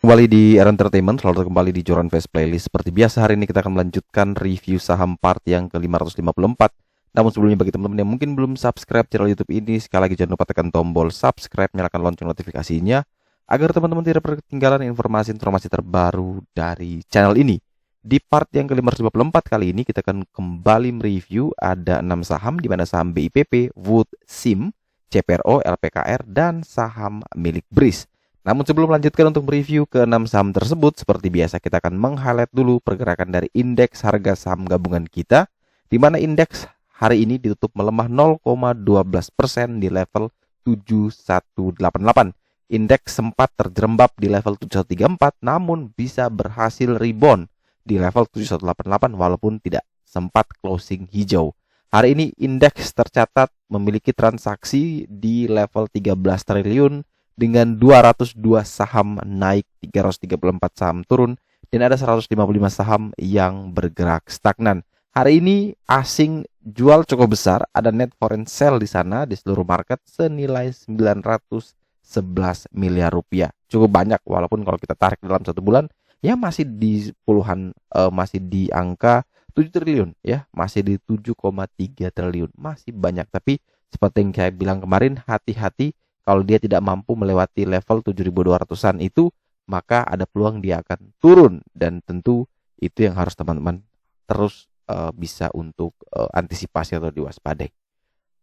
Kembali di Era Entertainment, selalu kembali di Joran Fest Playlist. Seperti biasa, hari ini kita akan melanjutkan review saham part yang ke-554. Namun sebelumnya, bagi teman-teman yang mungkin belum subscribe channel YouTube ini, sekali lagi jangan lupa tekan tombol subscribe, nyalakan lonceng notifikasinya, agar teman-teman tidak ketinggalan informasi-informasi terbaru dari channel ini. Di part yang ke-554 kali ini, kita akan kembali mereview ada 6 saham, di mana saham BIPP, Wood, SIM, CPRO, LPKR, dan saham milik BRIS. Namun sebelum melanjutkan untuk mereview ke-6 saham tersebut, seperti biasa kita akan meng-highlight dulu pergerakan dari indeks harga saham gabungan kita, di mana indeks hari ini ditutup melemah 0,12% di level 7188. Indeks sempat terjerembab di level 7134, namun bisa berhasil rebound di level 7188 walaupun tidak sempat closing hijau. Hari ini indeks tercatat memiliki transaksi di level 13 triliun dengan 202 saham naik, 334 saham turun, dan ada 155 saham yang bergerak stagnan. Hari ini asing jual cukup besar, ada net foreign sale di sana di seluruh market senilai 911 miliar rupiah. Cukup banyak, walaupun kalau kita tarik dalam satu bulan ya masih di puluhan, masih di angka 7 triliun ya, masih di 7,3 triliun. Masih banyak, tapi seperti yang saya bilang kemarin, hati-hati kalau dia tidak mampu melewati level 7.200-an itu, maka ada peluang dia akan turun, dan tentu itu yang harus teman-teman terus bisa untuk antisipasi atau diwaspadai.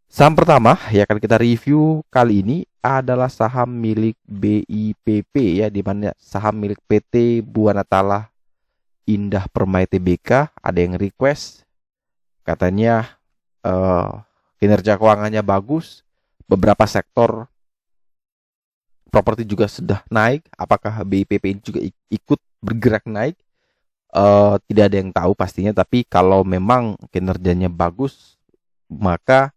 Saham pertama yang akan kita review kali ini adalah saham milik BIPP ya, di mana saham milik PT Buana Tala Indah Permai Tbk. Ada yang request katanya kinerja keuangannya bagus, beberapa sektor properti juga sudah naik. Apakah BIPP ini juga ikut bergerak naik? Tidak ada yang tahu pastinya, tapi kalau memang kinerjanya bagus, maka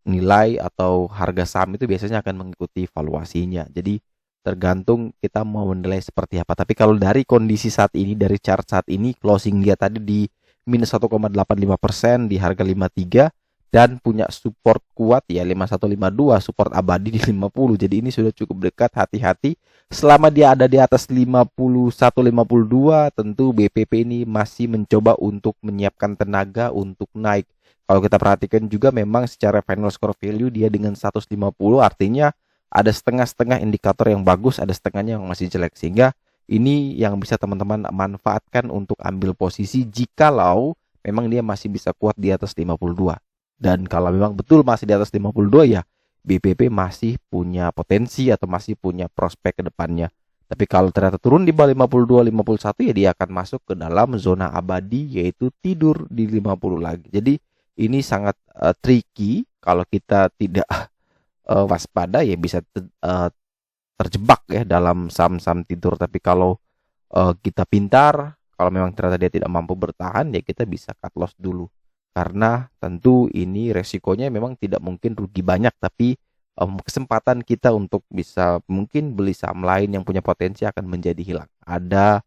nilai atau harga saham itu biasanya akan mengikuti valuasinya. Jadi tergantung kita mau menilai seperti apa. Tapi kalau dari kondisi saat ini, dari chart saat ini, closing dia tadi di minus 1,85% di harga 53, dan punya support kuat ya 5152, support abadi di 50. Jadi ini sudah cukup dekat, hati-hati. Selama dia ada di atas 51 52, tentu BPP ini masih mencoba untuk menyiapkan tenaga untuk naik. Kalau kita perhatikan juga memang secara final score value dia dengan 150, artinya ada setengah-setengah indikator yang bagus, ada setengahnya yang masih jelek, sehingga ini yang bisa teman-teman manfaatkan untuk ambil posisi jikalau memang dia masih bisa kuat di atas 52. Dan kalau memang betul masih di atas 52 ya, BPP masih punya potensi atau masih punya prospek ke depannya. Tapi kalau ternyata turun di bawah 52, 51 ya dia akan masuk ke dalam zona abadi, yaitu tidur di 50 lagi. Jadi ini sangat tricky kalau kita tidak waspada ya, bisa terjebak ya dalam saham-saham tidur. Tapi kalau kita pintar, kalau memang ternyata dia tidak mampu bertahan ya kita bisa cut loss dulu. Karena tentu ini resikonya memang tidak mungkin rugi banyak, tapi kesempatan kita untuk bisa mungkin beli saham lain yang punya potensi akan menjadi hilang. Ada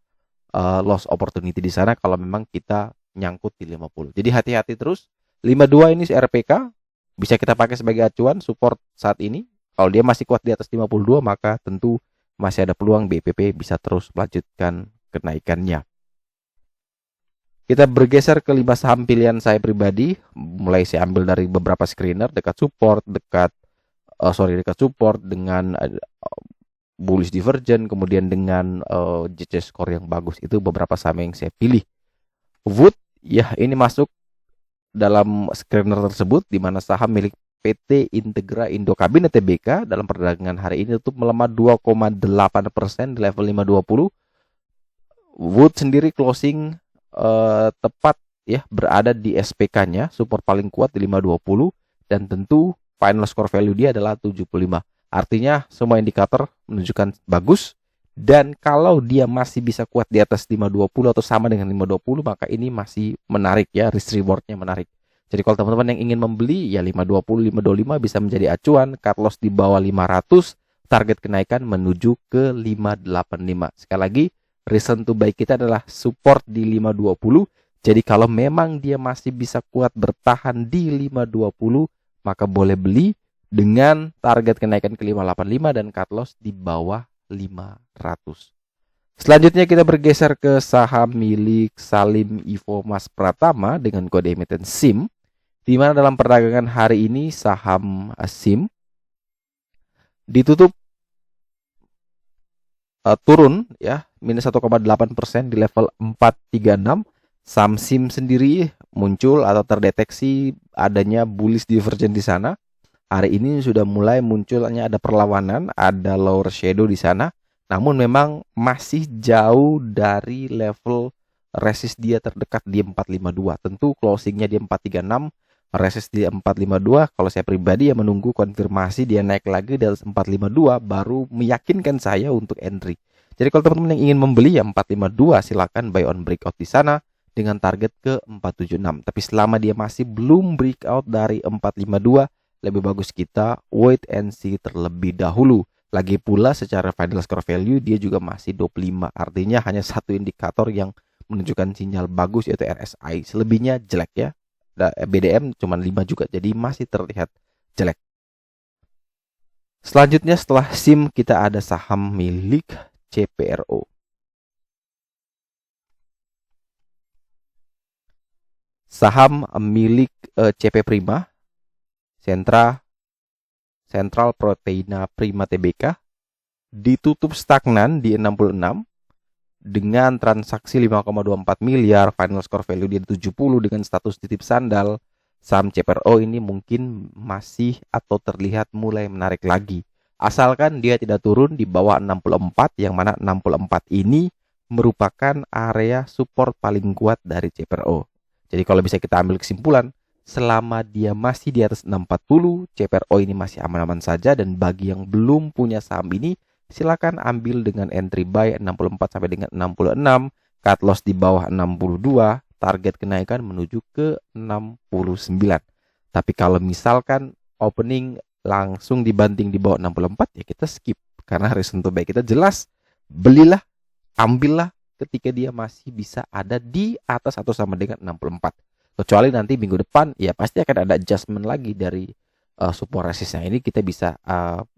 loss opportunity di sana kalau memang kita nyangkut di 50. Jadi hati-hati terus. 52 ini RPK bisa kita pakai sebagai acuan support saat ini. Kalau dia masih kuat di atas 52, maka tentu masih ada peluang BPP bisa terus melanjutkan kenaikannya. Kita bergeser ke 5 saham pilihan saya pribadi. Mulai saya ambil dari beberapa screener, dekat support dengan bullish divergent, kemudian dengan JC score yang bagus. Itu beberapa saham yang saya pilih. Wood ya, ini masuk dalam screener tersebut, di mana saham milik PT Integra Indokabin Tbk dalam perdagangan hari ini tutup melemah 2,8% di level 520. Wood sendiri closing tepat ya berada di SPK-nya, support paling kuat di 520, dan tentu final score value dia adalah 75. Artinya semua indikator menunjukkan bagus, dan kalau dia masih bisa kuat di atas 520 atau sama dengan 520, maka ini masih menarik ya, risk rewardnya menarik. Jadi kalau teman-teman yang ingin membeli ya 520, 525 bisa menjadi acuan. Cut loss di bawah 500, target kenaikan menuju ke 585. Sekali lagi, reason to buy kita adalah support di 520. Jadi kalau memang dia masih bisa kuat bertahan di 520, maka boleh beli dengan target kenaikan ke 585 dan cut loss di bawah 500. Selanjutnya kita bergeser ke saham milik Salim Ivo Mas Pratama dengan kode emiten SIM, di mana dalam perdagangan hari ini saham SIM ditutup turun ya, minus 1,8% di level 436. Saham SIM sendiri muncul atau terdeteksi adanya bullish divergence di sana. Hari ini sudah mulai munculnya ada perlawanan, ada lower shadow di sana. Namun memang masih jauh dari level resist dia terdekat di 452. Tentu closingnya di 436, resist di 452. Kalau saya pribadi ya menunggu konfirmasi dia naik lagi di atas 452 baru meyakinkan saya untuk entry. Jadi kalau teman-teman yang ingin membeli ya 452 silakan buy on breakout di sana dengan target ke 476. Tapi selama dia masih belum breakout dari 452, lebih bagus kita wait and see terlebih dahulu. Lagi pula secara final score value dia juga masih 25. Artinya hanya satu indikator yang menunjukkan sinyal bagus yaitu RSI. Selebihnya jelek ya. BDM cuma 5 juga, jadi masih terlihat jelek. Selanjutnya setelah SIM kita ada saham milik CPRO. Saham milik CP Prima, Central Proteina Prima Tbk, ditutup stagnan di 66 dengan transaksi 5,24 miliar, final score value di 70 dengan status titip sandal. Saham CPRO ini mungkin masih atau terlihat mulai menarik lagi. Asalkan dia tidak turun di bawah 64, yang mana 64 ini merupakan area support paling kuat dari CPRO. Jadi kalau bisa kita ambil kesimpulan, selama dia masih di atas 640, CPRO ini masih aman-aman saja. Dan bagi yang belum punya saham ini, silakan ambil dengan entry buy 64 sampai dengan 66, cut loss di bawah 62, target kenaikan menuju ke 69. Tapi kalau misalkan opening langsung dibanting di bawah 64, ya kita skip. Karena reason to buy kita jelas, belilah, ambillah ketika dia masih bisa ada di atas atau sama dengan 64. Kecuali nanti minggu depan ya pasti akan ada adjustment lagi dari support resistnya. Ini kita bisa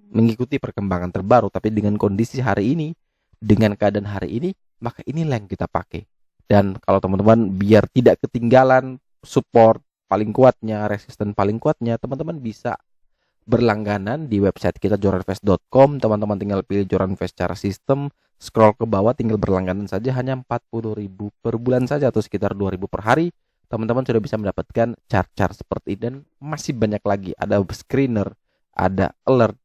mengikuti perkembangan terbaru, tapi dengan kondisi hari ini, dengan keadaan hari ini, maka inilah yang kita pakai. Dan kalau teman-teman biar tidak ketinggalan support paling kuatnya, resisten paling kuatnya, teman-teman bisa berlangganan di website kita joranvest.com. Teman-teman tinggal pilih Joranvest secara sistem, scroll ke bawah, tinggal berlangganan saja, hanya 40.000 per bulan saja atau sekitar 2.000 per hari. Teman-teman sudah bisa mendapatkan chart-chart seperti ini dan masih banyak lagi. Ada screener, ada alert.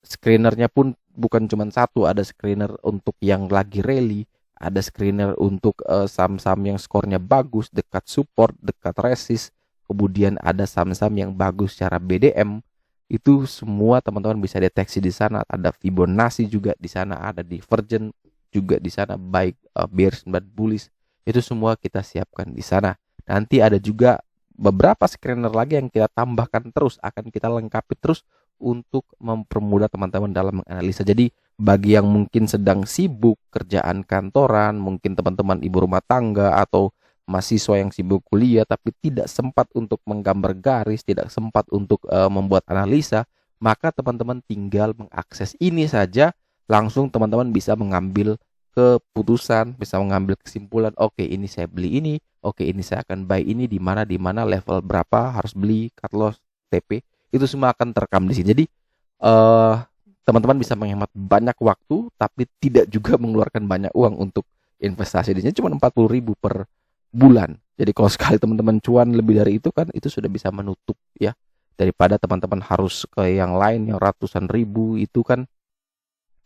Screenernya pun bukan cuma satu, ada screener untuk yang lagi rally, ada screener untuk saham-saham yang skornya bagus, dekat support, dekat resist. Kemudian ada saham-saham yang bagus secara BDM. Itu semua teman-teman bisa deteksi di sana. Ada Fibonacci juga di sana, ada Divergent juga di sana, baik bearish dan bullish. Itu semua kita siapkan di sana. Nanti ada juga beberapa screener lagi yang kita tambahkan terus, akan kita lengkapi terus untuk mempermudah teman-teman dalam menganalisa. Jadi bagi yang mungkin sedang sibuk kerjaan kantoran, mungkin teman-teman ibu rumah tangga atau mahasiswa yang sibuk kuliah tapi tidak sempat untuk menggambar garis, tidak sempat untuk membuat analisa, maka teman-teman tinggal mengakses ini saja, langsung teman-teman bisa mengambil keputusan, bisa mengambil kesimpulan, oke, ini saya beli ini, oke, ini saya akan buy ini, di mana level berapa harus beli, cut loss, TP, itu semua akan terekam di sini. Jadi teman-teman bisa menghemat banyak waktu tapi tidak juga mengeluarkan banyak uang untuk investasi. Di sini cuma 40.000 per bulan. Jadi kalau sekali teman-teman cuan lebih dari itu kan itu sudah bisa menutup ya, daripada teman-teman harus ke yang lain yang ratusan ribu. Itu kan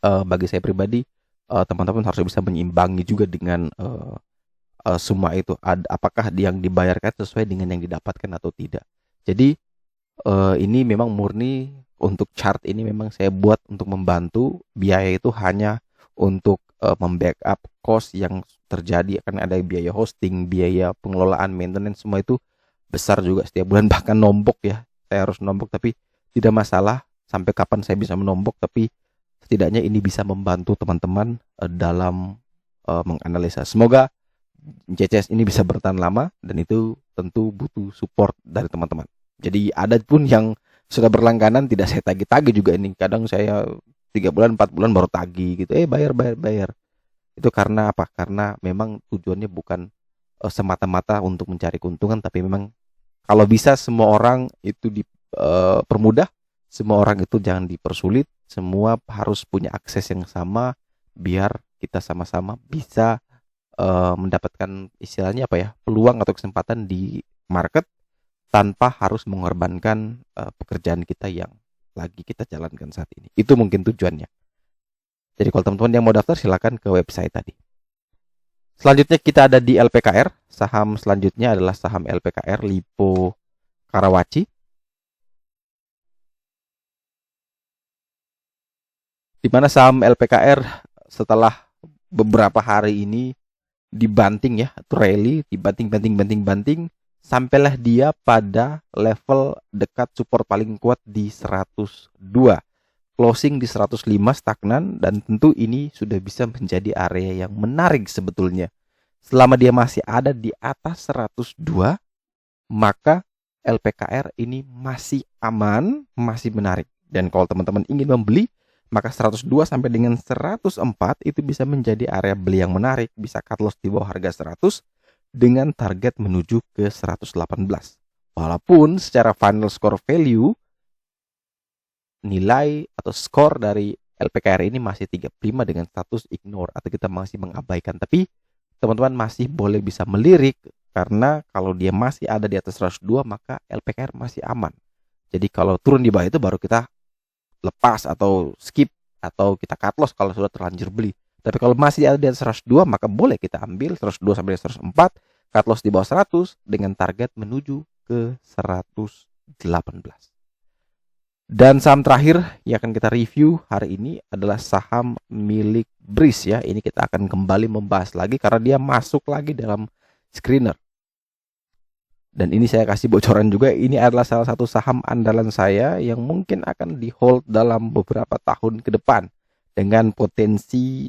bagi saya pribadi teman-teman harus bisa menyeimbangi juga dengan semua itu. Apakah yang dibayarkan sesuai dengan yang didapatkan atau tidak. Jadi ini memang murni untuk chart ini memang saya buat untuk membantu. Biaya itu hanya untuk membackup cost yang terjadi, akan ada biaya hosting, biaya pengelolaan, maintenance, semua itu besar juga setiap bulan. Bahkan nombok ya, saya harus nombok, tapi tidak masalah sampai kapan saya bisa menombok, tapi setidaknya ini bisa membantu teman-teman dalam menganalisa. Semoga CCS ini bisa bertahan lama, dan itu tentu butuh support dari teman-teman. Jadi ada pun yang sudah berlangganan tidak saya tagih-tagih juga ini. Kadang saya 3 bulan 4 bulan baru tagih gitu. Bayar. Itu karena apa? Karena memang tujuannya bukan semata-mata untuk mencari keuntungan, tapi memang kalau bisa semua orang itu dipermudah, semua orang itu jangan dipersulit, semua harus punya akses yang sama biar kita sama-sama bisa mendapatkan istilahnya apa ya, peluang atau kesempatan di market tanpa harus mengorbankan pekerjaan kita yang lagi kita jalankan saat ini. Itu mungkin tujuannya. Jadi kalau teman-teman yang mau daftar silakan ke website tadi. Selanjutnya kita ada di LPKR. Saham selanjutnya adalah saham LPKR Lipo Karawaci. Di mana saham LPKR setelah beberapa hari ini dibanting ya, atau rally, dibanting, sampailah dia pada level dekat support paling kuat di 102. Closing di 105 stagnan, dan tentu ini sudah bisa menjadi area yang menarik sebetulnya. Selama dia masih ada di atas 102, maka LPKR ini masih aman, masih menarik. Dan kalau teman-teman ingin membeli, maka 102 sampai dengan 104 itu bisa menjadi area beli yang menarik, bisa cut loss di bawah harga 100 dengan target menuju ke 118. Walaupun secara final score value nilai atau skor dari LPKR ini masih 35 dengan status ignore atau kita masih mengabaikan, tapi teman-teman masih boleh bisa melirik karena kalau dia masih ada di atas 102 maka LPKR masih aman. Jadi kalau turun di bawah itu baru kita lepas atau skip atau kita cut loss kalau sudah terlanjur beli. Tapi kalau masih ada di atas 102 maka boleh kita ambil 102 sampai 104, cut loss di bawah 100 dengan target menuju ke 118. Dan saham terakhir yang akan kita review hari ini adalah saham milik Breeze ya. Ini kita akan kembali membahas lagi karena dia masuk lagi dalam screener. Dan ini saya kasih bocoran juga, ini adalah salah satu saham andalan saya yang mungkin akan di hold dalam beberapa tahun ke depan dengan potensi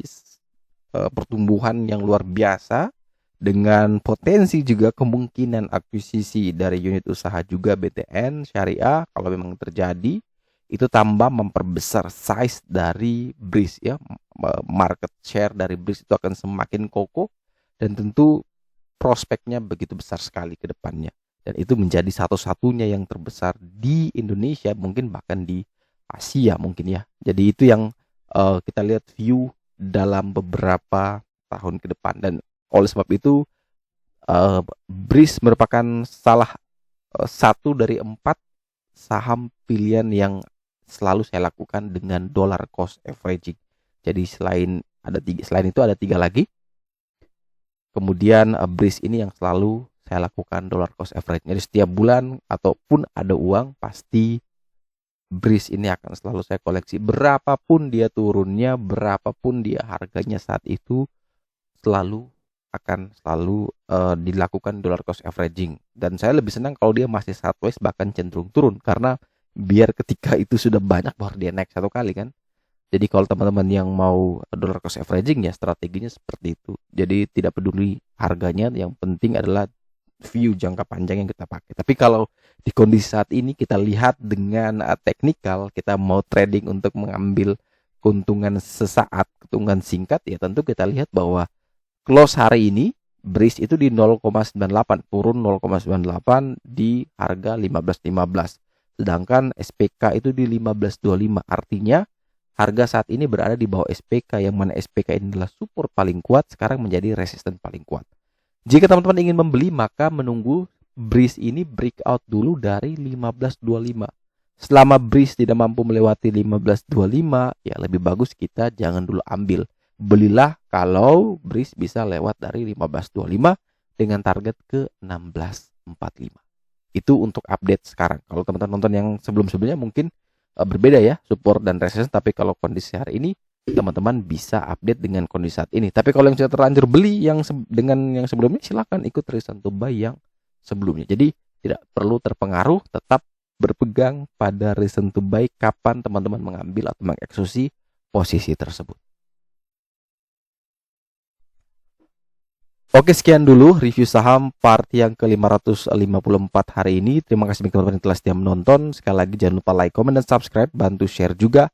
pertumbuhan yang luar biasa, dengan potensi juga kemungkinan akuisisi dari unit usaha juga BTN Syariah kalau memang terjadi, itu tambah memperbesar size dari Breeze ya. Market share dari Breeze itu akan semakin kokoh dan tentu prospeknya begitu besar sekali ke depannya. Dan itu menjadi satu-satunya yang terbesar di Indonesia, mungkin bahkan di Asia mungkin ya. Jadi itu yang kita lihat view dalam beberapa tahun ke depan. Dan oleh sebab itu Breeze merupakan salah satu dari 4 saham pilihan yang selalu saya lakukan dengan dollar cost averaging. Jadi selain itu ada 3 lagi. Kemudian Breeze ini yang selalu saya lakukan dollar cost average. Jadi setiap bulan ataupun ada uang pasti Breeze ini akan selalu saya koleksi. Berapapun dia turunnya, berapapun dia harganya saat itu, akan selalu dilakukan dollar cost averaging. Dan saya lebih senang kalau dia masih sideways bahkan cenderung turun, karena biar ketika itu sudah banyak baru dia naik satu kali kan. Jadi kalau teman-teman yang mau dollar cost averaging ya strateginya seperti itu. Jadi tidak peduli harganya, yang penting adalah view jangka panjang yang kita pakai. Tapi kalau di kondisi saat ini kita lihat dengan teknikal, kita mau trading untuk mengambil keuntungan sesaat, keuntungan singkat, ya tentu kita lihat bahwa close hari ini Breeze itu di 0,98, turun 0,98 di harga 15.15. Sedangkan SPK itu di 15.25. Artinya harga saat ini berada di bawah SPK, yang mana SPK ini adalah support paling kuat, sekarang menjadi resisten paling kuat. Jika teman-teman ingin membeli, maka menunggu Breeze ini breakout dulu dari 15.25. Selama Breeze tidak mampu melewati 15.25, ya lebih bagus kita jangan dulu ambil. Belilah kalau Breeze bisa lewat dari 15.25 dengan target ke 16.45. Itu untuk update sekarang. Kalau teman-teman nonton yang sebelum-sebelumnya mungkin berbeda ya, support dan resistance. Tapi kalau kondisi hari ini, teman-teman bisa update dengan kondisi saat ini. Tapi kalau yang sudah terlanjur beli dengan yang sebelumnya, silakan ikut reason to buy yang sebelumnya. Jadi tidak perlu terpengaruh, tetap berpegang pada reason to buy kapan teman-teman mengambil atau mengeksekusi posisi tersebut. Oke, sekian dulu review saham part yang ke-554 hari ini. Terima kasih bagi teman-teman yang telah setia menonton. Sekali lagi jangan lupa like, comment, dan subscribe. Bantu share juga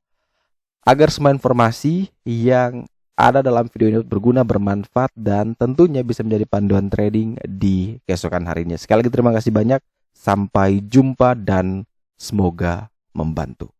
agar semua informasi yang ada dalam video ini berguna, bermanfaat, dan tentunya bisa menjadi panduan trading di keesokan harinya. Sekali lagi terima kasih banyak. Sampai jumpa dan semoga membantu.